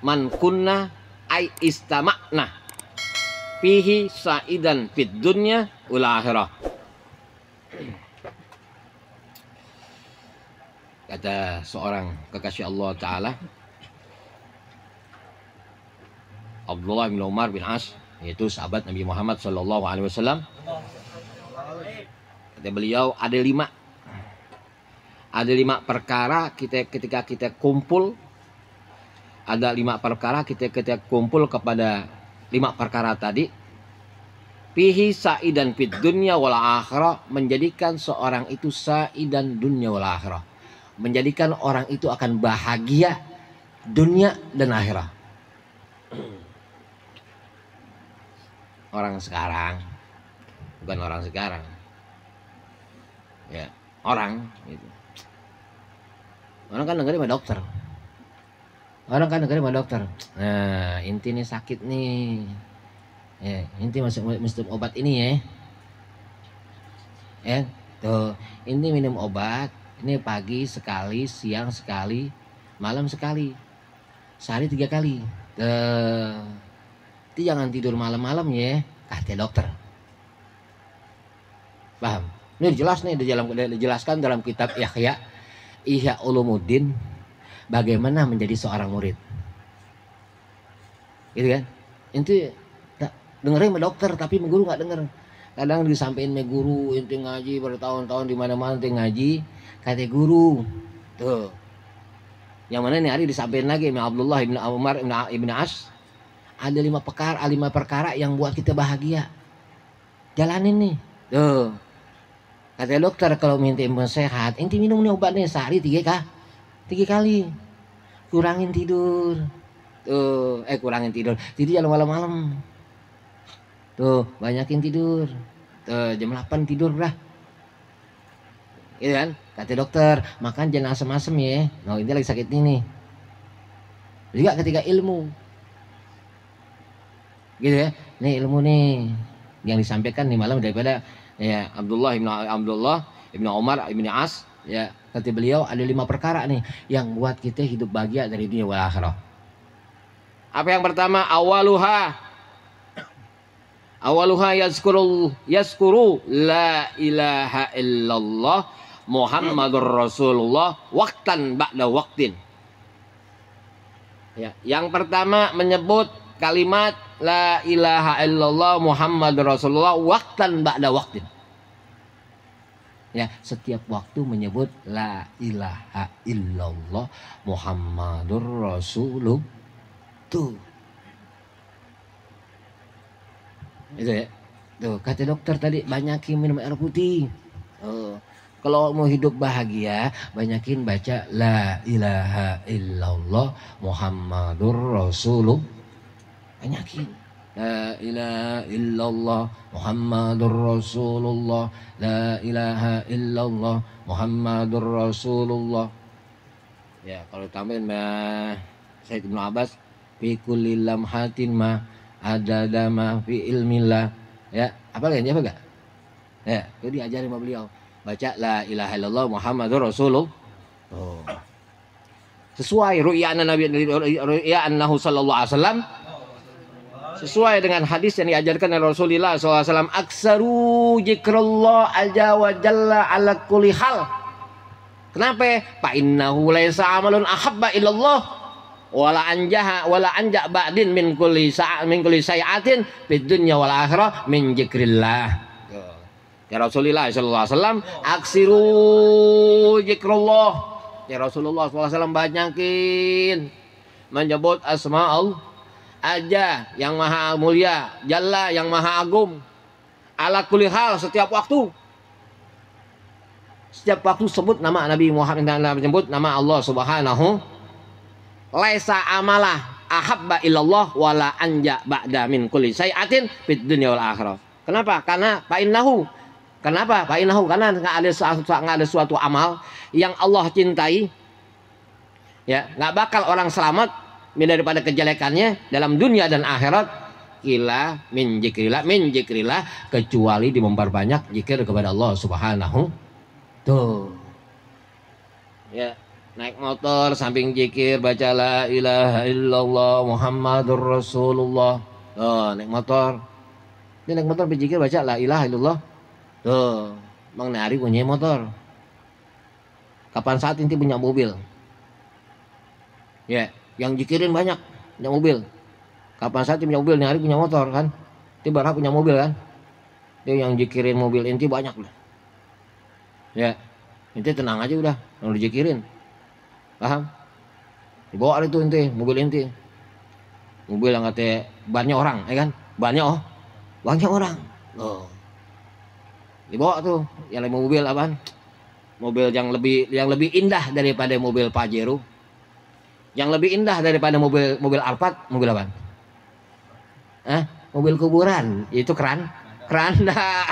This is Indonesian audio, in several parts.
man kunna ay istama'na fihi sa'idan fid dunya wal akhirah. Kata seorang kekasih Allah Ta'ala, Abdullah bin Umar bin As, yaitu sahabat Nabi Muhammad SAW. Kata beliau, ada lima perkara ketika kita kumpul, ada 5 perkara kita kumpul kepada 5 perkara tadi, fihi sa'idan fid dunya wal akhirah, menjadikan seorang itu sa'idan dunya wal akhirah, menjadikan orang itu akan bahagia dunia dan akhirat. Orang sekarang, bukan orang sekarang, ya orang gitu. Orang kan dengerin sama dokter. Orang kan dengerin sama dokter. Nah, inti nih sakit nih. Ya, inti mesti obat ini ya. Ya, tuh, inti minum obat. Ini pagi sekali, siang sekali, malam sekali. Sehari 3 kali. Itu jangan tidur malam-malam ya, kata dokter. Paham? Ini jelas nih, dijelaskan dalam kitab Ihya Ulumuddin, bagaimana menjadi seorang murid. Gitu kan? Inti dengerin sama dokter, tapi guru nggak denger. Kadang disampaikan sama guru, inti ngaji bertahun-tahun di mana-mana inti ngaji, kata guru. Tuh. Yang mana nih hari disampaikan lagi sama Abdullah bin Umar bin As, ada 5 perkara yang buat kita bahagia. Jalanin nih. Tuh. Kata dokter, kalau minta imun sehat, inti minum nih obat nih sehari 3 kali. Kurangin tidur. Tuh, kurangin tidur. Tidur jangan malam-malam. Tuh, banyakin tidur. Tuh, jam 8 tidur lah. Gitu kan? Kata dokter, makan jangan asam-asam ya. Nah, ini lagi sakit ini. Juga ketika ilmu. Gitu ya. Nih ilmu nih yang disampaikan nih malam daripada ya Abdullah ibn Umar ibn As, ya kata beliau ada 5 perkara nih yang buat kita hidup bahagia dari dunia wal akhirah. Apa yang pertama? Awaluha yazkuru la ilaha illallah Muhammadur Rasulullah waqtan ba'da waqtin. Ya, yang pertama menyebut kalimat la ilaha illallah Muhammadur Rasulullah waqtan ba'da waqtin. Ya, setiap waktu menyebut la ilaha illallah Muhammadur Rasulullah. Tuh. Itu ya. Tuh, kata dokter tadi banyakin minum air putih. Kalau mau hidup bahagia, banyakin baca la ilaha illallah Muhammadur Rasulullah. Banyakin. La ilaha illallah Muhammadur Rasulullah. La ilaha illallah Muhammadur Rasulullah. Ya, kalau tambahin Sayyid Ibnu Abbas, fi kulli lamhatin ma adada ma fi ilmillah. Ya, apa lagi apa enggak? Ya, itu diajarin sama beliau. Baca la ilaha illallah Muhammadur Rasulullah. Oh. Sesuai ru'ya annahu sallallahu alaihi wasallam, sesuai dengan hadis yang diajarkan oleh Rasulullah SAW, aksaru zikrullah azza wa jalla ala kulli hal. Kenapa? Fa innahu laisa amalun ahabba ilallah wala anja ba'din min kulli sayatin fid dunya wal akhirah min zikrillah. Ya Rasulullah SAW, aksiru zikrullah. Ya Rasulullah SAW banyakin menyebut asma Allah aja yang maha mulia, jalla yang maha agung, ala kulli hal, setiap waktu sebut nama Nabi Muhammad dan menyebut nama Allah Subhanahu. Laisa amalah ahabba illallah wala anja ba'da min kulli sayatin fid dunya wal akhirah. Kenapa? Karena Kenapa? Karena nggak ada suatu amal yang Allah cintai, ya nggak bakal orang selamat daripada kejelekannya dalam dunia dan akhirat. Min zikrillah, kecuali memperbanyak zikir kepada Allah Subhanahu. Tuh. Ya, Naik motor samping zikir baca la ilaha illallah Muhammadur Rasulullah. Tuh, naik motor. Dia naik motor berzikir baca la ilaha illallah. Tuh, Mang Nari punya motor. Kapan saat inti punya mobil? Ya, yang zikirin banyak, punya mobil. Kapan saat punya mobil, Nari punya motor kan? Dia berhak punya mobil kan? Dia yang zikirin mobil inti banyak lah. Ya, inti tenang aja udah, yang dizikirin. Paham? Dibawa itu inti, mobil inti. Mobil yang katanya bannya orang, ya kan? Banyak orang. Oh. Dibawa tuh, yang mobil apaan? Mobil yang lebih indah daripada mobil Pajero. Yang lebih indah daripada mobil Alphard, mobil apa? Mobil kuburan. Itu keranda.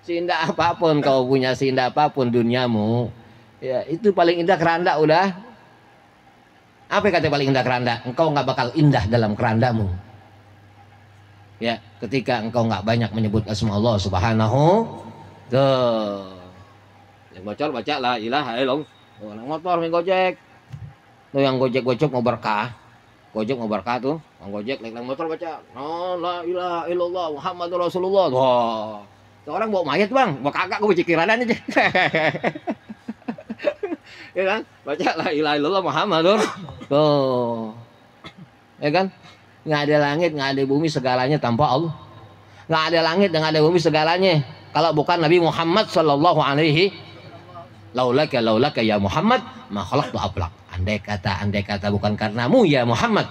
Seindah apapun kau punya, seindah apapun duniamu, ya itu paling indah keranda udah. Apa kata paling indah keranda? Engkau nggak bakal indah dalam kerandamu. Ya, ketika engkau nggak banyak menyebut asma Allah Subhanahu. Tuh. Yang bocor baca la ilaha illallah. Orang motor main Gojek. Tuh yang Gojek mau berkah. Gojek mau berkah tuh. Yang Gojek naik motor baca la ilaha illallah Muhammadur Rasulullah. Wah. Tuh orang bawa mayat, Bang. Bawa kagak gue cikiranan aja. Ya kan? Baca la ilaha illallah Muhammadur. Tuh. Ya kan? Nggak ada langit, nggak ada bumi, segalanya tanpa Allah. Nggak ada langit dan nggak ada bumi segalanya kalau bukan Nabi Muhammad sallallahu alaihi. Laulaka ya Muhammad ma khalaqtu aflaq. Andai kata bukan karenamu ya Muhammad,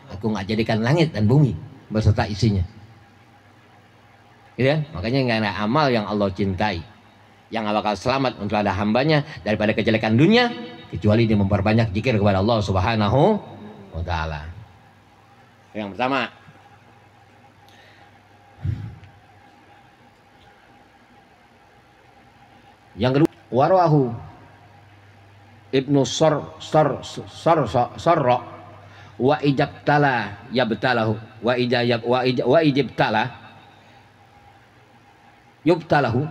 aku nggak jadikan langit dan bumi beserta isinya. Gitu kan? Makanya nggak ada amal yang Allah cintai yang bakal selamat untuk ada hambanya daripada kejelekan dunia kecuali dia memperbanyak zikir kepada Allah Subhanahu wa taala. Yang pertama, yang kedua, warahu Ibnu Sarra wa ijabtala yabtalahu wa ijabtala yubtalahu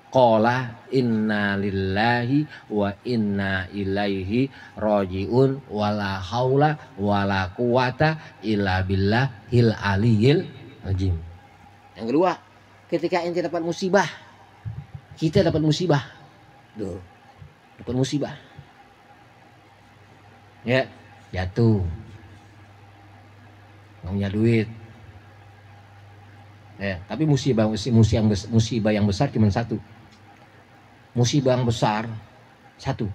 qala inna lillahi wa inna ilaihi rajiun wala haula wala quwata illa billahil aliyil azim. Yang kedua, ketika ente dapat musibah, kita dapat musibah. Tuh. Dapat musibah. Ya, jatuh. Nggak punya duit. Ya, tapi musibah yang besar cuma satu. Musibah yang besar satu.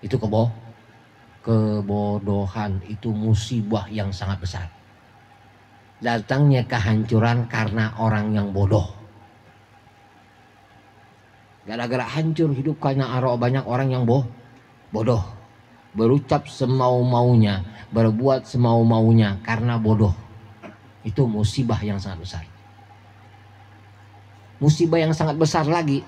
Itu kebodohan, itu musibah yang sangat besar. Datangnya kehancuran karena orang yang bodoh. Gara-gara hancur hidup karena banyak orang yang bodoh. Berucap semau-maunya, berbuat semau-maunya karena bodoh. Itu musibah yang sangat besar. Musibah yang sangat besar lagi,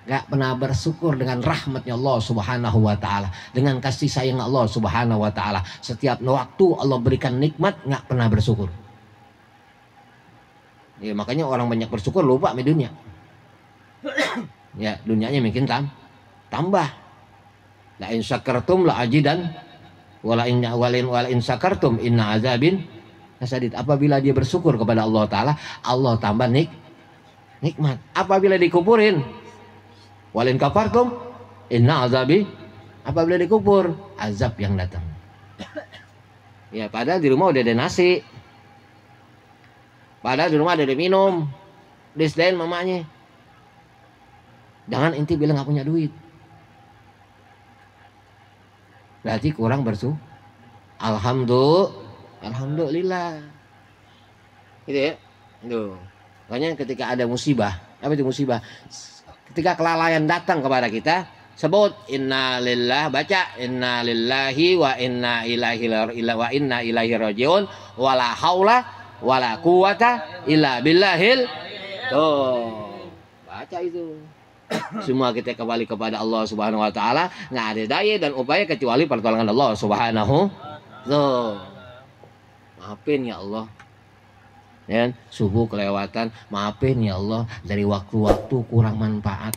gak pernah bersyukur dengan rahmatnya Allah Subhanahu wa ta'ala, dengan kasih sayang Allah Subhanahu wa ta'ala. Setiap waktu Allah berikan nikmat gak pernah bersyukur. Ya, makanya orang banyak bersyukur lupa sama dunia. Ya, dunianya mungkin tambah. La in syakartum la ajidan wala in syakartum inna azabin lasadid. Apabila dia bersyukur kepada Allah Ta'ala, Allah tambah nikmat. Apabila dikupurin, walin kafartum inna azabi, apabila dikubur azab yang datang. Ya, padahal di rumah udah ada nasi, padahal di rumah ada minum, disdain mamanya. Jangan inti bilang nggak punya duit, berarti kurang bersyukur. Alhamdulillah, gitu ya. Tuh. Makanya ketika ada musibah, apa itu musibah? Ketika kelalaian datang kepada kita, sebut inna lillah, baca inna lillahi wa inna ilaihi rajiun wala haula wala quwata illa billahil. Tuh, baca itu. Semua kita kembali kepada Allah Subhanahu wa ta'ala, nggak ada daya dan upaya kecuali pertolongan Allah Subhanahu. Tuh, maafin ya Allah. Ya, subuh kelewatan, maafin ya Allah, dari waktu-waktu kurang manfaat.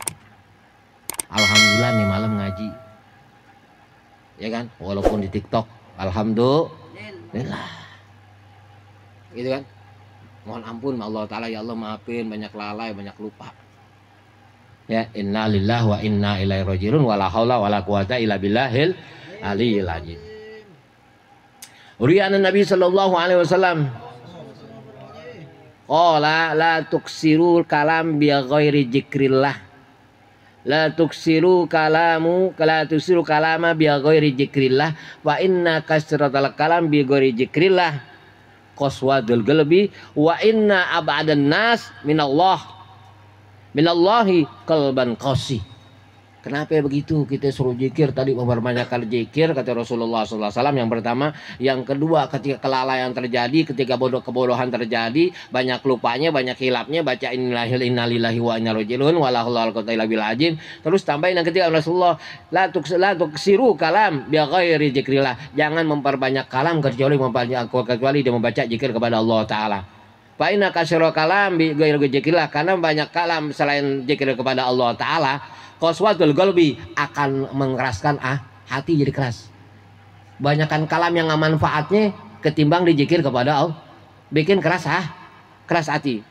Alhamdulillah nih malam ngaji. Ya kan? Walaupun di TikTok, alhamdulillah. Gitu kan? Mohon ampun Allah Ta'ala, ya Allah maafin, banyak lalai, banyak lupa. Ya, inna lillahi wa inna ilaihi raji'un, wala haula wala quwata illa billahil aliyyil azim. Uriana Nabi sallallahu alaihi wasallam qala la tuksiru kalam bi ghairi dzikrillah. La tuksiru kalama bi ghairi dzikrillah wa inna kasratal kalam bi ghairi dzikrillah qaswadul qalbi wa inna ab'adan nas minallahi qalban qasi. Kenapa begitu? Kita suruh zikir tadi, memperbanyakkan zikir kata Rasulullah SAW. Yang pertama, yang kedua, ketika kelalaian terjadi, ketika kebodohan terjadi, banyak lupanya, banyak hilapnya, baca innalillahi wa inna ilaihi raji'un wala haula wala quwwata illa billahil azim. Terus tambahin yang ketiga Rasulullah, la tuksiru kalam bi ghairi zikrillah. Jangan memperbanyak kalam kecuali dia membaca zikir kepada Allah Taala. Fa inna katsira kalam bi ghairi zikrillah, karena banyak kalam selain zikir kepada Allah Taala, qaswatul qalbi, akan mengeraskan hati jadi keras. Banyakan kalam yang nggak manfaatnya ketimbang dizikir kepada Allah, bikin keras hati.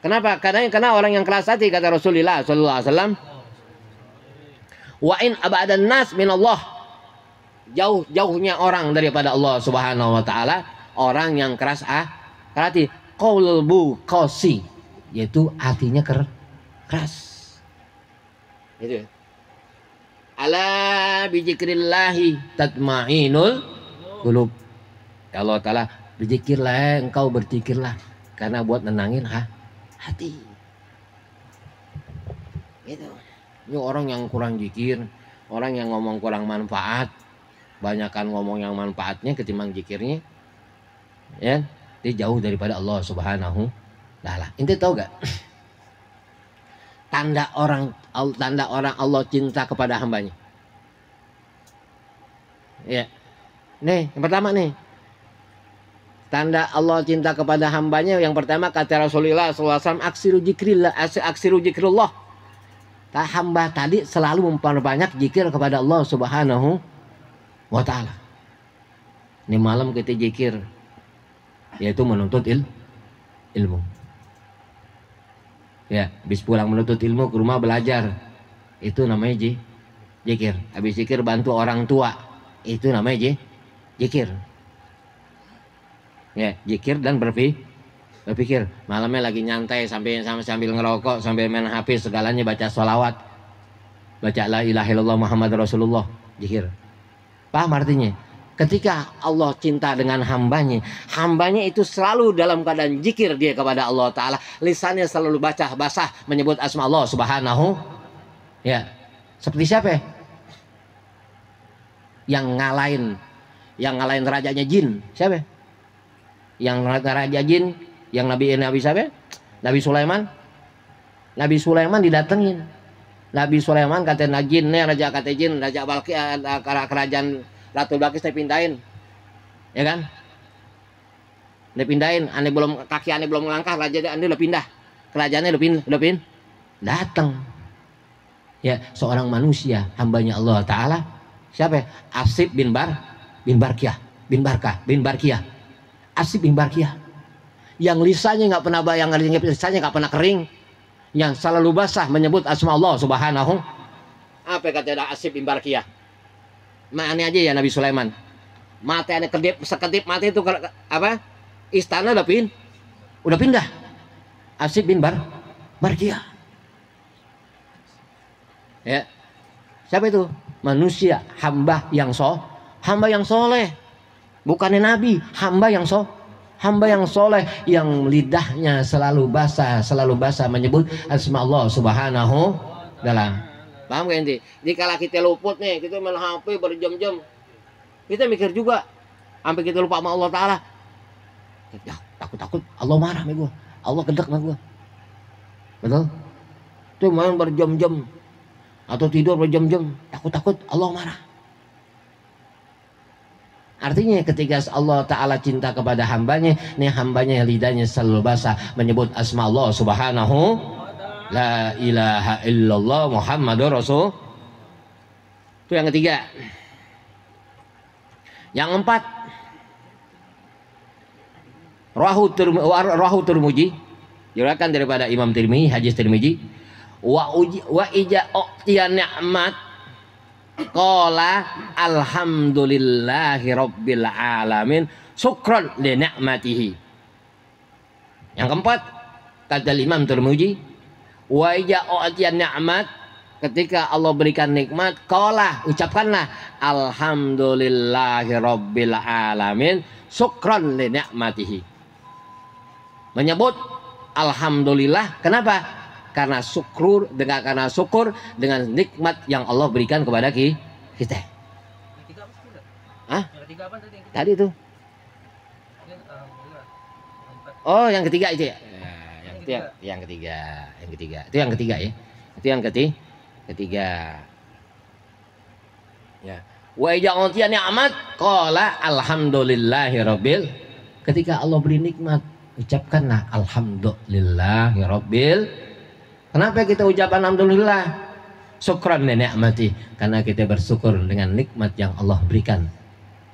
Kenapa? Karena orang yang keras hati, kata Rasulullah sallallahu alaihi wasallam, wa in abadan nas minallah, jauhnya orang daripada Allah Subhanahu wa taala, orang yang keras hati, qalbu qasi, yaitu hatinya keras. Itu. Ala bizikrillahi tatmainul qulub. Ya Allah Ta'ala, berzikirlah, engkau berzikirlah, karena buat nenangin hati. Itu. Ini orang yang kurang zikir, orang yang ngomong kurang manfaat, banyakkan ngomong yang manfaatnya ketimbang zikirnya, ya, dia jauh daripada Allah Subhanahu wa taala. Ente tahu gak? Tanda orang Allah cinta kepada hambanya. Ya. Nih, yang pertama nih. Tanda Allah cinta kepada hambanya, yang pertama kata Rasulullah SAW, aksiru zikrullah. Hamba tadi selalu memperbanyak zikir kepada Allah Subhanahu wa taala. Ini malam kita zikir, yaitu menuntut ilmu. Ya, habis pulang menuntut ilmu ke rumah belajar, itu namanya zikir. Habis zikir bantu orang tua, itu namanya zikir. Ya, zikir dan berpikir. Malamnya lagi nyantai sambil ngerokok, sambil main HP, segalanya baca sholawat, baca la ilaha illallah Muhammad Rasulullah, zikir. Paham artinya? Ketika Allah cinta dengan hambanya itu selalu dalam keadaan zikir dia kepada Allah Ta'ala. Lisannya selalu basah menyebut asma Allah Subhanahu. Ya, seperti siapa? Yang ngalahin rajanya jin. Siapa? Yang raja jin, yang Nabi siapa? Nabi Sulaiman. Nabi Sulaiman didatengin. Nabi Sulaiman kata jin, raja kata jin, raja Balqis, kerajaan Ratu Balqis dipindahin, ya kan? Dipindahin, kaki aneh belum melangkah, raja aneh udah pindah, kerajaannya udah datang. Ya, seorang manusia, hambanya Allah Ta'ala, siapa? Asib bin Barkiyah, Asib bin Barkiyah, yang lisannya nggak pernah kering, yang selalu basah menyebut asma Allah Subhanahu. Apa kata Asib bin Barkiyah? Aneh aja ya Nabi Sulaiman. Mata aneh sekedip mata itu apa? Istana udah pindah. Asib bin Barkiyah. Ya. Siapa itu? Manusia, hamba yang soleh. Bukannya nabi, hamba yang soleh, yang lidahnya selalu basah menyebut asma Allah Subhanahu wa taala. Paham gak ente? Jadi kalau kita luput nih, kita main HP berjam-jam, kita mikir juga, sampai kita lupa sama Allah Ta'ala. Ya, takut Allah marah sama gue, Allah gedek sama gue. Betul? Itu main berjam-jam, atau tidur berjam-jam, takut Allah marah. Artinya ketika Allah Ta'ala cinta kepada hambanya, nih hambanya lidahnya selalu basah menyebut asma Allah Subhanahu. La ilaha illallah Muhammadur Rasul. Itu yang ketiga. Yang empat, Rawahu Tirmidzi, diriwayatkan daripada Imam Tirmidzi, hadis Tirmidzi, wa ija u'tiya ni'mat qala alhamdulillahi rabbil alamin syukran li ni'matihi. Yang keempat, kata Imam Tirmidzi, wa ija u'tiya ni'mat, ketika Allah berikan nikmat, qala, ucapkanlah alhamdulillahi rabbil alamin syukran li ni'matihi. Menyebut alhamdulillah, kenapa? Karena syukur dengan nikmat yang Allah berikan kepada kita. Hah? Tadi itu. Oh, yang ketiga itu ya. Yang ketiga. Itu yang ketiga ya. Itu yang ketiga. Ya. Wa ija'utiya ni'mat qala alhamdulillahirabbil. Ketika Allah beri nikmat, ucapkanlah alhamdulillahirabbil. Kenapa kita ucap alhamdulillah? Syukran li ni'mati, karena kita bersyukur dengan nikmat yang Allah berikan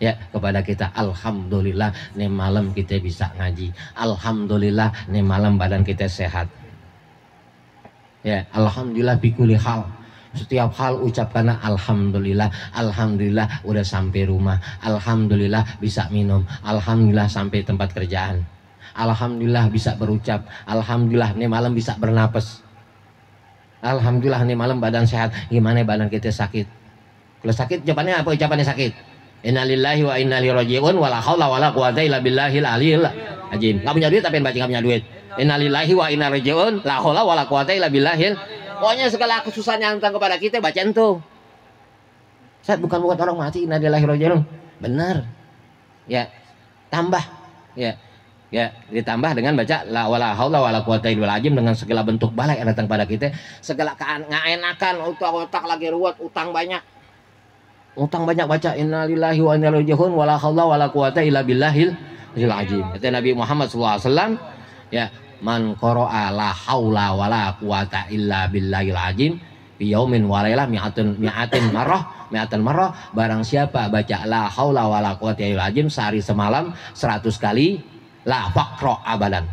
ya kepada kita. Alhamdulillah nih malam kita bisa ngaji. Alhamdulillah nih malam badan kita sehat. Ya, alhamdulillah bikuli hal. Setiap hal ucapkanlah alhamdulillah. Alhamdulillah udah sampai rumah. Alhamdulillah bisa minum. Alhamdulillah sampai tempat kerjaan. Alhamdulillah bisa berucap. Alhamdulillah nih malam bisa bernapas. Alhamdulillah nih malam badan sehat. Gimana badan kita sakit? Kalau sakit jawabannya apa? Ucapannya sakit. Innalillahi wa inna ilaihi raji'un wala haula wala quwata illa billahil aliyil azim. Enggak punya duit tapi baca enggak punya duit. Innalillahi wa inna ilaihi raji'un la haula wala quwata illa billahil. Pokoknya segala kesusahan yang datang kepada kita bacaan tuh. Saya bukan buat orang mati, innalillahi wa inna ilaihi raji'un. Benar. Ya. Tambah. Ya. Ya, ditambah dengan baca la wala haula wala quwata illa billah, dengan segala bentuk bala yang datang pada kita, segala keenakan, otak lagi ruwet, utang banyak baca innalillahi wa inna ilaihi raji'un wala haula wala quwata illa billahil azim. Kata Nabi Muhammad SAW, ya, man qara'a la haula wala quwata illa billahil azim fi yaumin wa lailah mi'atin marrah, barang siapa baca la haula wala quwata illa azim sehari semalam 100 kali, la faqra abadan,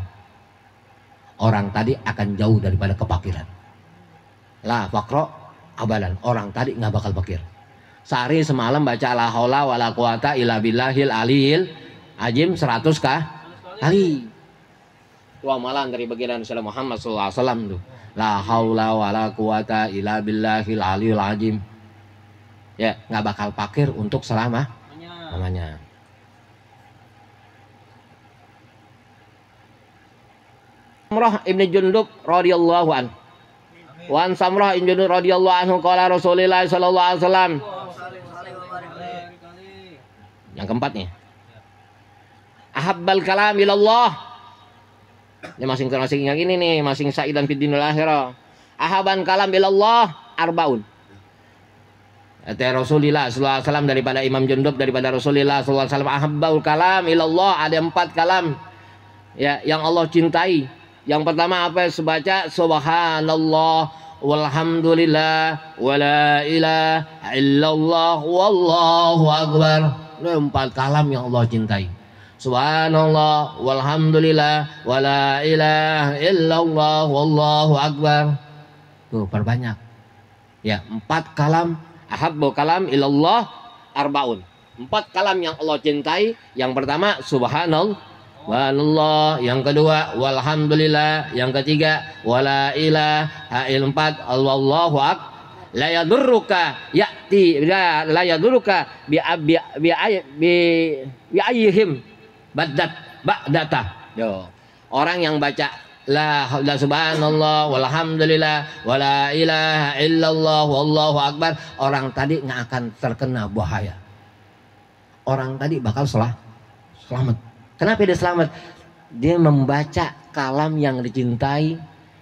orang tadi akan jauh daripada kefakiran. La faqra abadan, orang tadi nggak bakal fakir. Sehari semalam baca la haula wala quwata illa billahil aliyil azim 100 kali. Itu amalan dari baginda Nabi Muhammad SAW tuh. La haula wala quwata illa billahil aliyil azim. Ya, nggak bakal fakir untuk selamanya. Samrah ibn Jundub radhiyallahu anhu. Wan Samrah ibn Jundub radhiyallahu anhu qala Rasulullah sallallahu alaihi wasallam. Yang keempatnya. Ahabbal kalam ilallah. Ini masing-masing yang ini nih, masing sa'idan fid dinil akhirah. Ahaban kalam ilallah arbaun. Kata Rasulullah sallallahu alaihi wasallam daripada Imam Jundub daripada Rasulullah sallallahu alaihi wasallam, ahabbul kalam ilallah, ada 4 kalam ya yang Allah cintai. Yang pertama apa? Sebaca subhanallah walhamdulillah wala ilaha illallah wallahu akbar. Itu 4 kalam yang Allah cintai. Subhanallah walhamdulillah wala ilaha illallah wallahu akbar. Tuh perbanyak. Ya, 4 kalam. Ahabbu kalam ilallah arbaun. 4 kalam yang Allah cintai. Yang pertama subhanallah, wallah, yang kedua walhamdulillah, yang ketiga wala ilaha illallah, Allahu akbar. La yadurruka ya'ti la yadurruka bi ayyihim ba'data. Yo. Orang yang baca la subhanallah walhamdulillah wala ilaha illallah wallahu akbar, orang tadi nggak akan terkena bahaya. Orang tadi bakal selamat. Kenapa dia selamat? Dia membaca kalam yang dicintai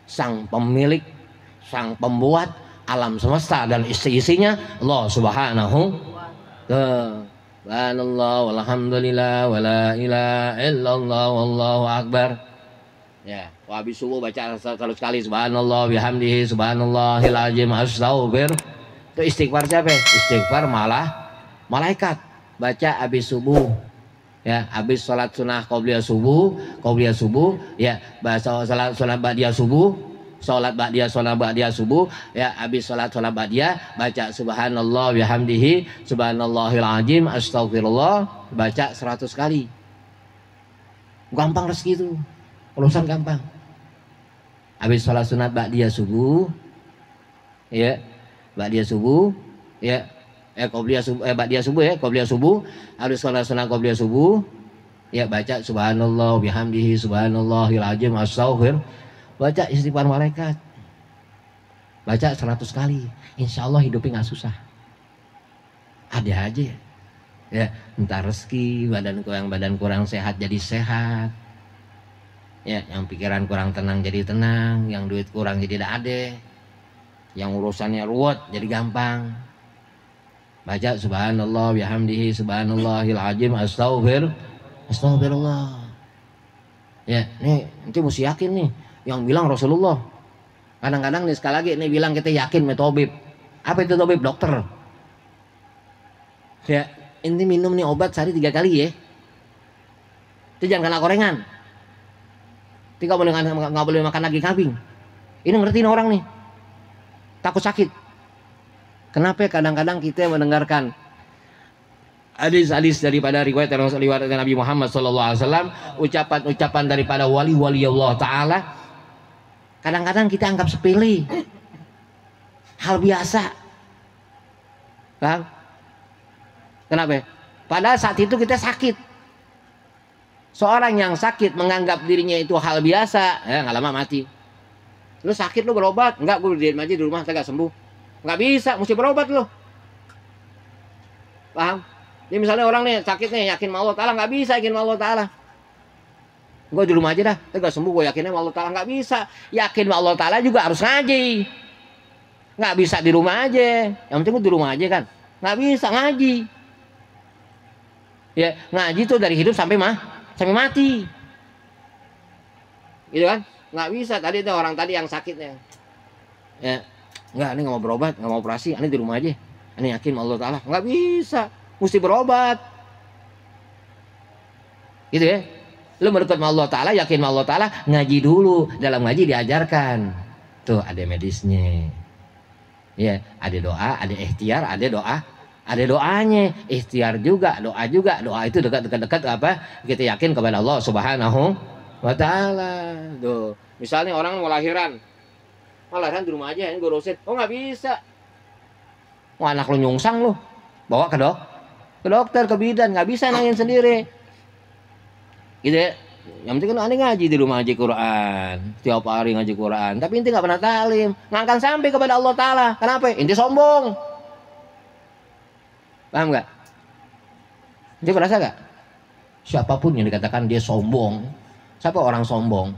sang pemilik, sang pembuat alam semesta dan isi-isinya, Allah Subhanahu wa ta'ala. Walhamdulillah wala ilaha illallah wallahu akbar. Ya, habis subuh baca 100 kali subhanallah bihamdihi subhanallahil azim astaghfir Itu istighfar siapa? Istighfar malah malaikat. Baca habis subuh. Ya, habis sholat sunnah qobliyah subuh, ya, bahasa sholat ba'diyah subuh, sholat ba'diyah subuh, ya, habis sholat ba'diyah baca subhanallah bihamdihi, subhanallahil azim, astagfirullah, baca 100 kali. Gampang rezeki itu. Urusan gampang. Habis sholat sunat ba'diyah subuh, ya, ba'diyah subuh, ya, ba'diyah subuh, ya, qobliyah subuh, habis sholat sunat qobliyah subuh, ya, baca subhanallah bihamdihi, subhanallahil azim, astaghfir, baca istighfar malaikat, baca 100 kali, insya Allah hidupnya nggak susah. Ada aja, ya, entah rezeki, badan kurang sehat jadi sehat, ya, yang pikiran kurang tenang jadi tenang, yang duit kurang jadi tidak ada, yang urusannya ruwet jadi gampang. Baca subhanallah bihamdihi, subhanallahil azim, astagfirullah. Ya, nih nanti mesti yakin nih yang bilang Rasulullah. Kadang-kadang nih sekali lagi nih bilang kita yakin metobib. Apa itu tabib? Dokter. Ya, ini minum nih obat sehari 3 kali ya. Itu jangan kena gorengan. Itu nggak boleh makan daging kambing. Ini ngertiin orang nih. Takut sakit. Kenapa kadang-kadang kita mendengarkan hadis-hadis daripada riwayat Nabi Muhammad SAW, ucapan-ucapan daripada wali-wali Allah Ta'ala, kadang-kadang kita anggap sepele, hal biasa. Paham? Kenapa? Padahal saat itu kita sakit. Seorang yang sakit menganggap dirinya itu hal biasa, ya nggak lama mati. Lu sakit lu berobat? Enggak, gue diam aja di rumah, saya gak sembuh. Nggak bisa, mesti berobat loh. Paham? Ini misalnya orang nih sakit nih, yakin sama Allah Ta'ala, nggak bisa yakin sama Allah Ta'ala. Gue di rumah aja dah, saya nggak sembuh, gue yakinnya sama Allah Ta'ala, nggak bisa. Yakin sama Allah Ta'ala juga harus ngaji. Nggak bisa di rumah aja. Yang penting gue di rumah aja kan. Nggak bisa ngaji. Ya, ngaji tuh dari hidup sampai mati. Gitu kan? Nggak bisa. Tadi itu orang tadi yang sakitnya. Ya. Enggak, ini nggak mau berobat, nggak mau operasi, ini di rumah aja. Ini yakin Allah Ta'ala, nggak bisa, mesti berobat. Gitu ya. Lu mendekat sama Allah Ta'ala, yakin sama Allah Ta'ala, ngaji dulu. Dalam ngaji diajarkan. Tuh ada medisnya. Ya, ada doa, ada ikhtiar, ada doa. Ada doanya, ikhtiar juga, doa juga. Doa itu dekat-dekat apa? Kita yakin kepada Allah Subhanahu wa Ta'ala. Tuh, misalnya orang mau lahiran. Malahan di rumah aja, ini gue urusin. Oh nggak bisa. Wah, anak lu nyungsang lu, bawa ke dokter, ke bidan, nggak bisa nangin sendiri. Gitu ya. Yang penting kan aneh ngaji di rumah, ngaji Quran, tiap hari ngaji Quran. Tapi inti nggak pernah talim, nggak akan sampai kepada Allah Ta'ala. Kenapa? Inti sombong. Paham nggak? Inti merasa nggak? Siapapun yang dikatakan dia sombong, siapa orang sombong?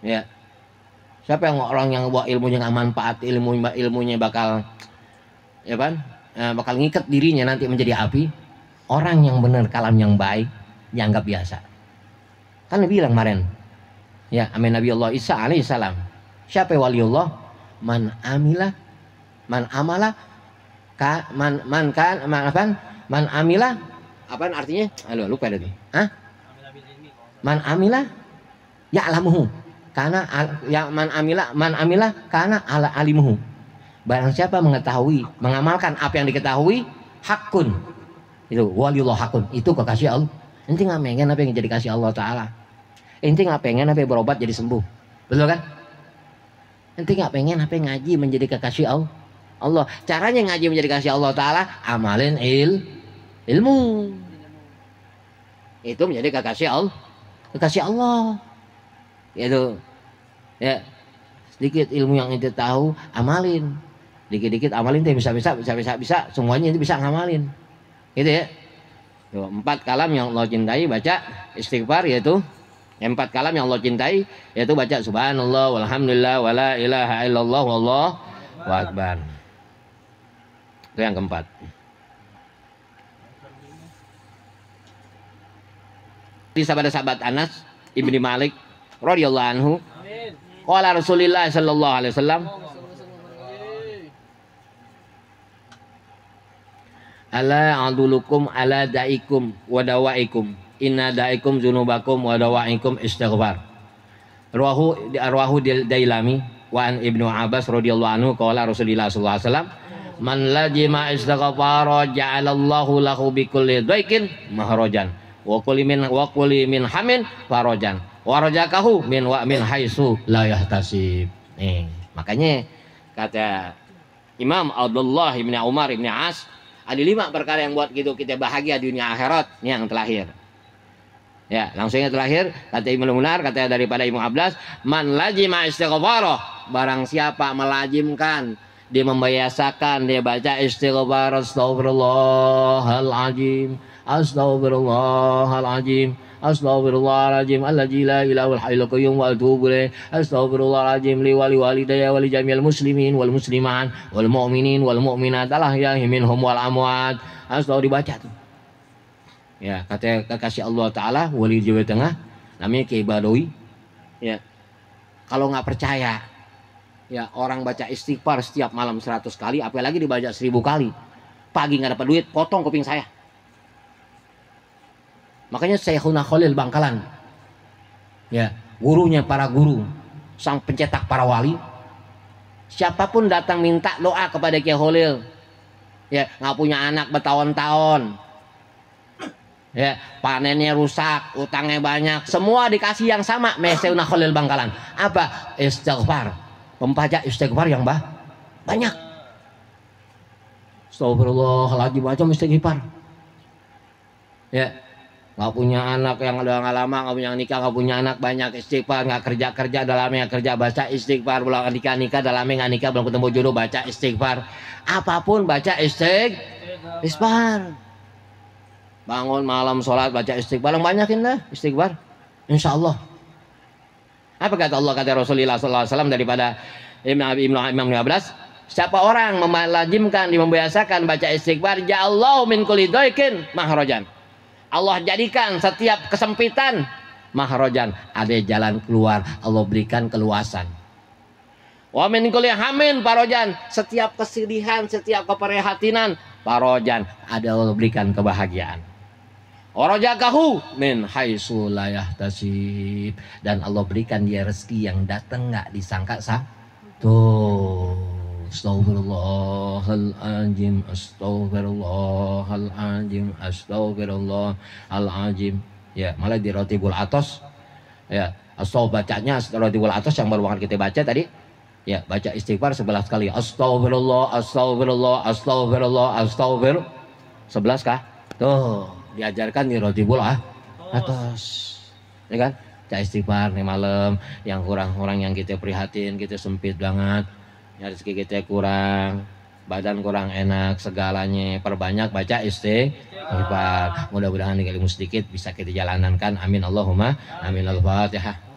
Ya. Siapa yang orang yang bawa ilmunya nggak manfaat, ilmunya bakal, ya kan, bakal ngikat dirinya nanti menjadi api. Orang yang benar, kalam yang baik, dianggap biasa. Kan Nabi bilang kemarin, ya, amin Nabi Allah Isa alaihissalam. Siapa waliullah? Man amila, man amala, man amila, apaan artinya? Halo, lupa tadi. Hah? Man amila, ya alamuhu. Karena yang man amila karena ala alimuhu. Barang siapa mengetahui, mengamalkan apa yang diketahui, hakun. Itu waliullah hakun. Itu kekasih Allah. Ente nggak pengen apa yang jadi kasih Allah Ta'ala. Ente nggak pengen apa yang berobat jadi sembuh. Betul kan? Ente nggak pengen apa yang ngaji menjadi kekasih Allah. Caranya ngaji menjadi kasih Allah Ta'ala, amalin ilmu. Itu menjadi kekasih Allah. Itu ya, sedikit ilmu yang ente tahu amalin, dikit-dikit amalin, bisa semuanya itu bisa ngamalin, gitu ya. Tuh, 4 kalam yang Allah cintai baca istighfar, yaitu 4 kalam yang Allah cintai yaitu baca subhanallah walhamdulillah wala ilaha illallah wallahu akbar. Itu yang keempat. Di sahabat Anas ibni Malik radhiyallahu anhu, qala Rasulullah sallallahu alaihi wasallam, ala adulukum ala daikum wa dawaikum inna daikum dzunubakum wa dawaikum istighfar. Arwahu Dailami wa an Ibnu Abbas radhiyallahu anhu qala Rasulullah sallallahu alaihi wasallam man lajima istighfara ja'alallahu lahu bikulli dhaikin mahrajan wa kulli min hamin farajan wa rajakahu min haitsu la yahtasib. Nih, makanya kata Imam Abdullah bin Umar bin As, ada 5 perkara yang buat gitu kita bahagia dunia akhirat. Ini yang terakhir. Ya, langsungnya terakhir kata Ibnu Munar, kata daripada Ibnu Abbas, man lajima istighfarah, barang siapa melajimkan, dia membiasakan, dia baca istighfar, astaghfirullahaladzim, astaghfirullahaladzim, astaghfirullahaladzim, alladzi la ilaha illal qayyum wa atubu ilaih, astaghfirullahaladzim li wa li walidayya wa li jami'il muslimin wal muslimat wal mu'minin wal mu'minat al-ahya'i minhum wal amwat. Astaghfirullah dibaca tuh. Ya, kata kasih Allah Ta'ala wali Jawa Tengah namanya Kiai Badawi. Ya, kalau nggak percaya, ya orang baca istighfar setiap malam 100 kali, apalagi dibaca 1000 kali. Pagi nggak dapat duit, potong kuping saya. Makanya Syekhuna Khalil Bangkalan, ya gurunya para guru, sang pencetak para wali. Siapapun datang minta doa kepada Kiai Khalil, ya nggak punya anak bertahun-tahun, ya panennya rusak, utangnya banyak, semua dikasih yang sama. Syekhuna Khalil Bangkalan apa? Istighfar, membaca istighfar yang banyak. Astagfirullahaladzim, baca istighfar. Ya, nggak punya anak yang udah nggak lama, nggak punya nikah, nggak punya anak, banyak istighfar. Nggak kerja dalamnya kerja, baca istighfar. Belum nikah dalamnya nggak nikah, belum ketemu jodoh, baca istighfar. Apapun baca istighfar. Bangun malam sholat baca istighfar, banyakin lah istighfar, insya Allah. Apa kata Allah, kata Rasulullah SAW daripada Imam Abbas, siapa orang melazimkan, membiasakan baca istighfar, ja'allahu min kulli dhaikin mahrajan, Allah jadikan setiap kesempitan mahrajan, ada jalan keluar, Allah berikan keluasan. Wa min kulli hamin farajan, setiap kesedihan, setiap keprihatinan, farajan, ada Allah berikan kebahagiaan. Warajakahu min haitsu la yahtasib, dan Allah berikan dia rezeki yang datang nggak disangka tuh. Astaghfirullahaladzim, astaghfirullahaladzim, astaghfirullahaladzim. Ya, malah di Rotibul Atos, ya, bacanya Rotibul Atos yang baru kita baca tadi. Ya, baca istighfar 11 kali. Astagfirullah, astagfirullah, astagfirullah, astagfirullah. 11 kah? Tuh, diajarkan di Rotibul Atos. Ya kan? Baca istighfar nih malam, yang kurang-kurang yang kita prihatin, kita sempit banget. Rezeki kita kurang, badan kurang enak, segalanya perbanyak baca istighfar. Mudah-mudahan dengan ilmu sedikit bisa kita jalankan. Amin Allahumma amin. Al-Fatihah.